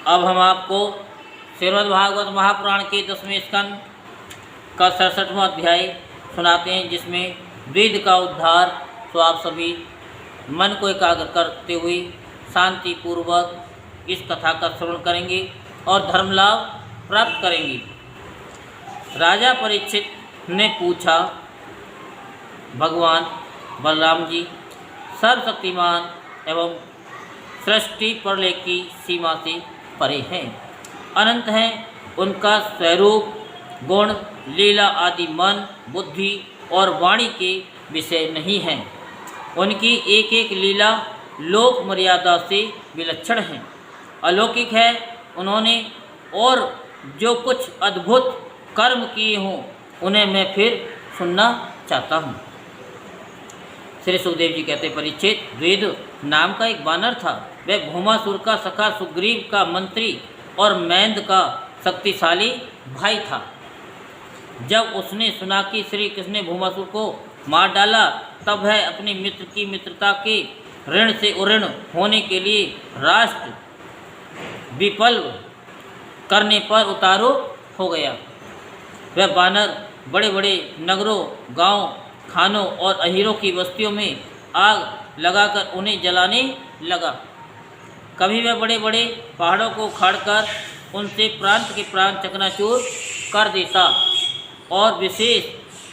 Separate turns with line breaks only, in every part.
अब हम आपको श्रीमद्भागवत महापुराण के 10वें स्कंद का 67वां अध्याय सुनाते हैं, जिसमें वेद का उद्धार। तो आप सभी मन को एकाग्र करते हुए शांतिपूर्वक इस कथा का श्रवण करेंगे और धर्म लाभ प्राप्त करेंगे। राजा परीक्षित ने पूछा, भगवान बलराम जी सर्वशक्तिमान एवं सृष्टि प्रलय की सीमा से परे हैं, अनंत हैं। उनका स्वरूप, गुण, लीला आदि मन, बुद्धि और वाणी के विषय नहीं हैं। उनकी एक एक लीला लोक मर्यादा से विलक्षण है, अलौकिक है। उन्होंने और जो कुछ अद्भुत कर्म किए हों उन्हें मैं फिर सुनना चाहता हूँ। श्री सुखदेव जी कहते, परीक्षित, वेद नाम का एक वानर था। वह भूमासुर का सखा सुग्रीव का मंत्री और मैंद का शक्तिशाली भाई था। जब उसने सुना कि श्री कृष्ण ने भूमासुर को मार डाला, तब वह अपने मित्र की मित्रता के ऋण से उऋण होने के लिए राष्ट्र विप्लव करने पर उतारू हो गया। वह वानर बड़े बड़े नगरों, गांव, खानों और अहीरों की बस्तियों में आग लगाकर उन्हें जलाने लगा। कभी वह बड़े बड़े पहाड़ों को उखाड़कर उनसे प्रांत के प्रांत चकनाचूर कर देता, और विशेष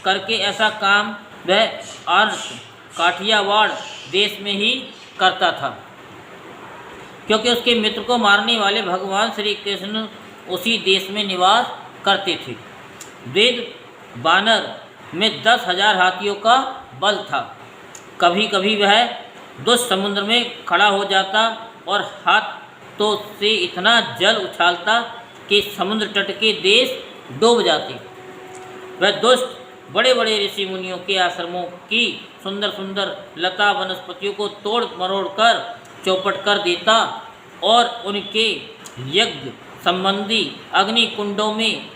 करके ऐसा काम वह आर्य काठियावाड़ देश में ही करता था, क्योंकि उसके मित्र को मारने वाले भगवान श्री कृष्ण उसी देश में निवास करते थे। वेद वानर में 10,000 हाथियों का बल था। कभी कभी वह दुष्ट समुद्र में खड़ा हो जाता और हाथों से इतना जल उछालता कि समुद्र तट के देश डूब जाते। वह दुष्ट बड़े बड़े ऋषि मुनियों के आश्रमों की सुंदर सुंदर लता वनस्पतियों को तोड़ मरोड़ कर चौपट कर देता और उनके यज्ञ संबंधी अग्नि कुंडों में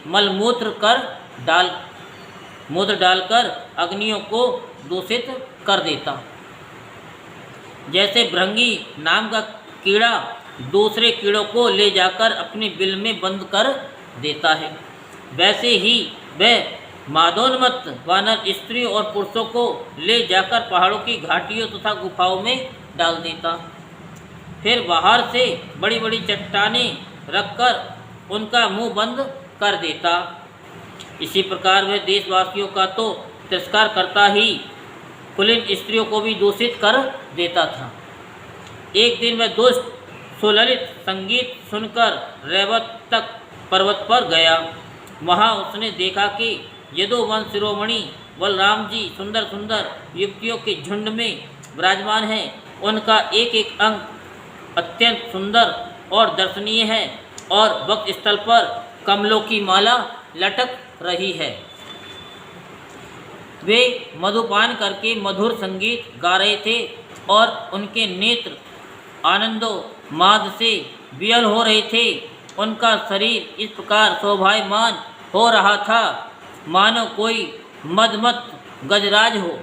मूत्र डालकर अग्नियों को दूषित कर देता। जैसे भृंगी नाम का कीड़ा दूसरे कीड़ों को ले जाकर अपने बिल में बंद कर देता है, वैसे ही वह मादोन्मत्त वानर स्त्रियों और पुरुषों को ले जाकर पहाड़ों की घाटियों तथा गुफाओं में डाल देता। फिर बाहर से बड़ी बड़ी चट्टानें रखकर उनका मुंह बंद कर देता। इसी प्रकार वह देशवासियों का तो तिरस्कार करता ही कुलीन स्त्रियों को भी दूषित कर देता था। एक दिन वह दुष्ट सुललित संगीत सुनकर रैवतक पर्वत पर गया। वहाँ उसने देखा कि यदुवंश शिरोमणि बलराम जी सुंदर सुंदर युवतियों के झुंड में विराजमान हैं। उनका एक एक अंग अत्यंत सुंदर और दर्शनीय है और वक्ष स्थल पर कमलों की माला लटक रही है। वे मधुपान करके मधुर संगीत गा रहे थे और उनके नेत्र आनंदोन्माद से वियल हो रहे थे। उनका शरीर इस प्रकार शोभायमान हो रहा था मानो कोई मदमत गजराज हो।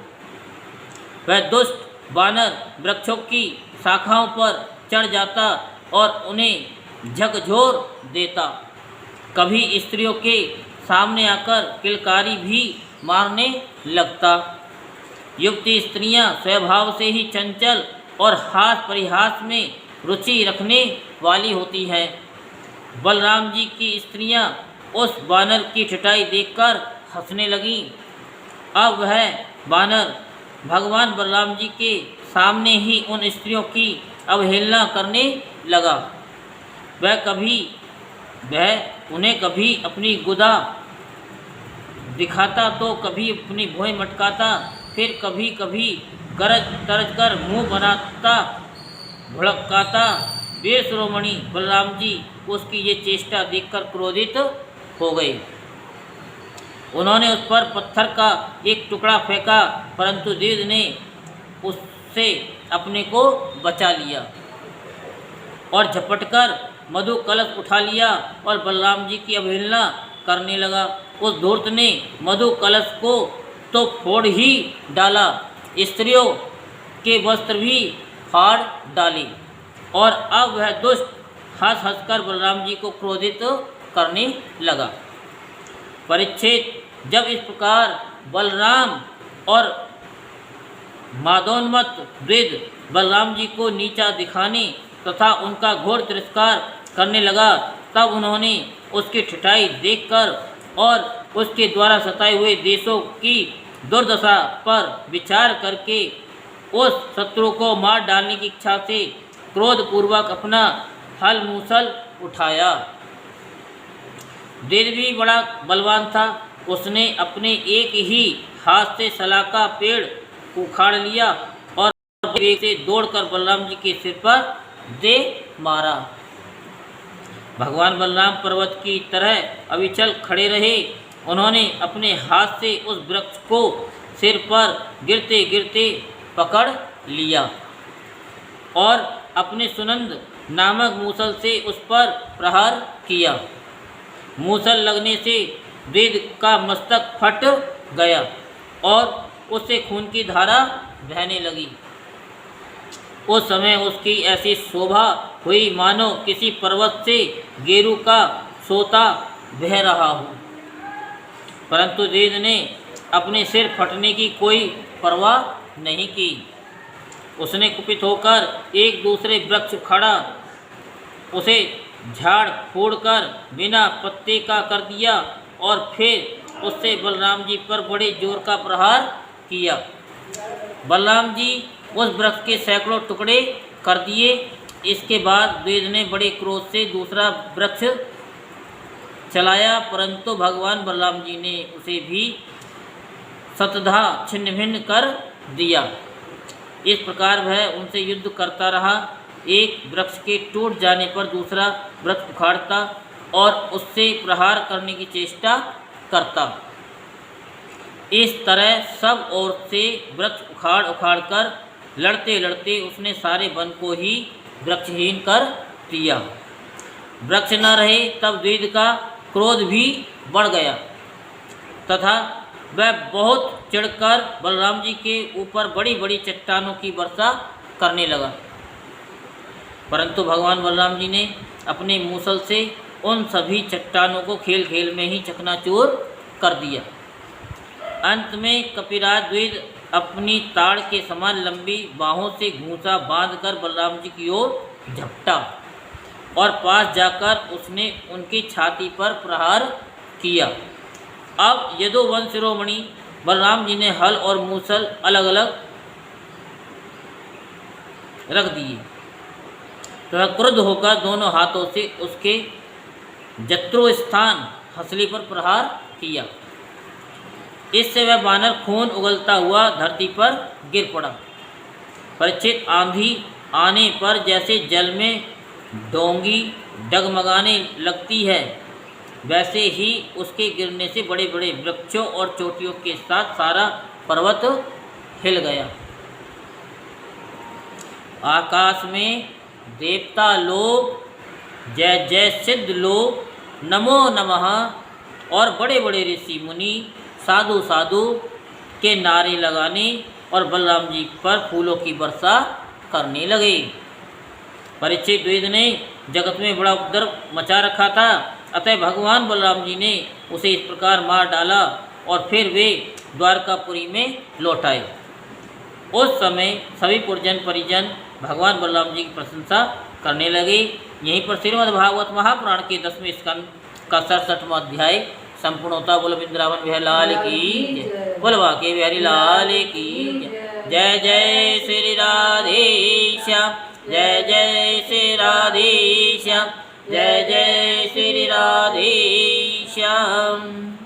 वह दुष्ट वानर वृक्षों की शाखाओं पर चढ़ जाता और उन्हें झकझोर देता। कभी स्त्रियों के सामने आकर किलकारी भी मारने लगता। युवती स्त्रियां स्वभाव से ही चंचल और हास परिहास में रुचि रखने वाली होती है। बलराम जी की स्त्रियां उस वानर की ठिठाई देखकर हंसने लगीं। अब वह वानर भगवान बलराम जी के सामने ही उन स्त्रियों की अवहेलना करने लगा। वह उन्हें कभी अपनी गुदा दिखाता तो कभी अपनी भौहें मटकाता, फिर कभी कभी गरज तरज कर मुँह बनाता भुड़काता। वीर शिरोमणि बलराम जी उसकी ये चेष्टा देखकर क्रोधित हो गए। उन्होंने उस पर पत्थर का एक टुकड़ा फेंका, परंतु देव ने उससे अपने को बचा लिया और झपटकर मधु कलश उठा लिया और बलराम जी की अवहेलना करने लगा। उस धूर्त ने मधु कलश को तो फोड़ ही डाला, स्त्रियों के वस्त्र भी फाड़ डाले और अब वह दुष्ट हंस हंसकर बलराम जी को क्रोधित करने लगा। परीक्षित जब इस प्रकार बलराम और मादोन्मत्त द्विज बलराम जी को नीचा दिखाने तथा उनका घोर तिरस्कार करने लगा, तब उन्होंने उसकी ठिठाई देखकर और उसके द्वारा सताए हुए देशों की दुर्दशा पर विचार करके उस शत्रु को मार डालने की इच्छा से क्रोधपूर्वक अपना हल मूसल उठाया। द्विज भी बड़ा बलवान था। उसने अपने एक ही हाथ से सलाह का पेड़ उखाड़ लिया और वेग से दौड़कर बलराम जी के सिर पर दे मारा। भगवान बलराम पर्वत की तरह अविचल खड़े रहे। उन्होंने अपने हाथ से उस वृक्ष को सिर पर गिरते गिरते पकड़ लिया और अपने सुनंद नामक मूसल से उस पर प्रहार किया। मूसल लगने से द्विज का मस्तक फट गया और उससे खून की धारा बहने लगी। उस समय उसकी ऐसी शोभा हुई मानो किसी पर्वत से गेरू का सोता बह रहा हो। परंतु द्विज ने अपने सिर फटने की कोई परवाह नहीं की। उसने कुपित होकर एक दूसरे वृक्ष उखाड़ा, उसे झाड़ फोड़कर बिना पत्ते का कर दिया और फिर उससे बलराम जी पर बड़े जोर का प्रहार किया। बलराम जी उस वृक्ष के सैकड़ों टुकड़े कर दिए। इसके बाद द्विज ने बड़े क्रोध से दूसरा वृक्ष चलाया, परंतु भगवान बलराम जी ने उसे भी शतधा छिन्न भिन्न कर दिया। इस प्रकार वह उनसे युद्ध करता रहा। एक वृक्ष के टूट जाने पर दूसरा वृक्ष उखाड़ता और उससे प्रहार करने की चेष्टा करता। इस तरह सब ओर से वृक्ष उखाड़ उखाड़ कर लड़ते लड़ते उसने सारे वन को ही वृक्षहीन कर दिया। वृक्ष न रहे तब द्विज का क्रोध भी बढ़ गया तथा वह बहुत चिढ़कर बलराम जी के ऊपर बड़ी बड़ी चट्टानों की वर्षा करने लगा। परंतु भगवान बलराम जी ने अपने मूसल से उन सभी चट्टानों को खेल खेल में ही चकनाचूर कर दिया। अंत में कपिराज द्विज अपनी ताड़ के समान लंबी बाहों से घूंसा बांधकर बलराम जी की ओर झपटा और पास जाकर उसने उनकी छाती पर प्रहार किया। अब यदुवंश शिरोमणि बलराम जी ने हल और मूसल अलग अलग रख दिए तथा क्रुद्ध होकर दोनों हाथों से उसके जत्रो स्थान हंसली पर प्रहार किया। इससे वह बानर खून उगलता हुआ धरती पर गिर पड़ा। परीक्षित आंधी आने पर जैसे जल में डोंगी डगमगाने लगती है, वैसे ही उसके गिरने से बड़े बड़े वृक्षों और चोटियों के साथ सारा पर्वत हिल गया। आकाश में देवता लोग जय जय सिद्ध लोग नमो नमः और बड़े बड़े ऋषि मुनि साधु साधु के नारे लगाने और बलराम जी पर फूलों की वर्षा करने लगे। परीक्षित द्विज ने जगत में बड़ा उपद्रव मचा रखा था, अतः भगवान बलराम जी ने उसे इस प्रकार मार डाला और फिर वे द्वारकापुरी में लौट आए। उस समय सभी पुरजन परिजन भगवान बलराम जी की प्रशंसा करने लगे। यहीं पर श्रीमद्भागवत महापुराण के 10वें स्कंद का 67वां अध्याय संपूर्ण होता। बोल वृंदावन बिहारी लाल की जय, बोल बांके बिहारी लाल की जय। जय जय श्री राधे श्याम, जय जय श्री राधे श्याम, जय जय श्री राधे श्याम।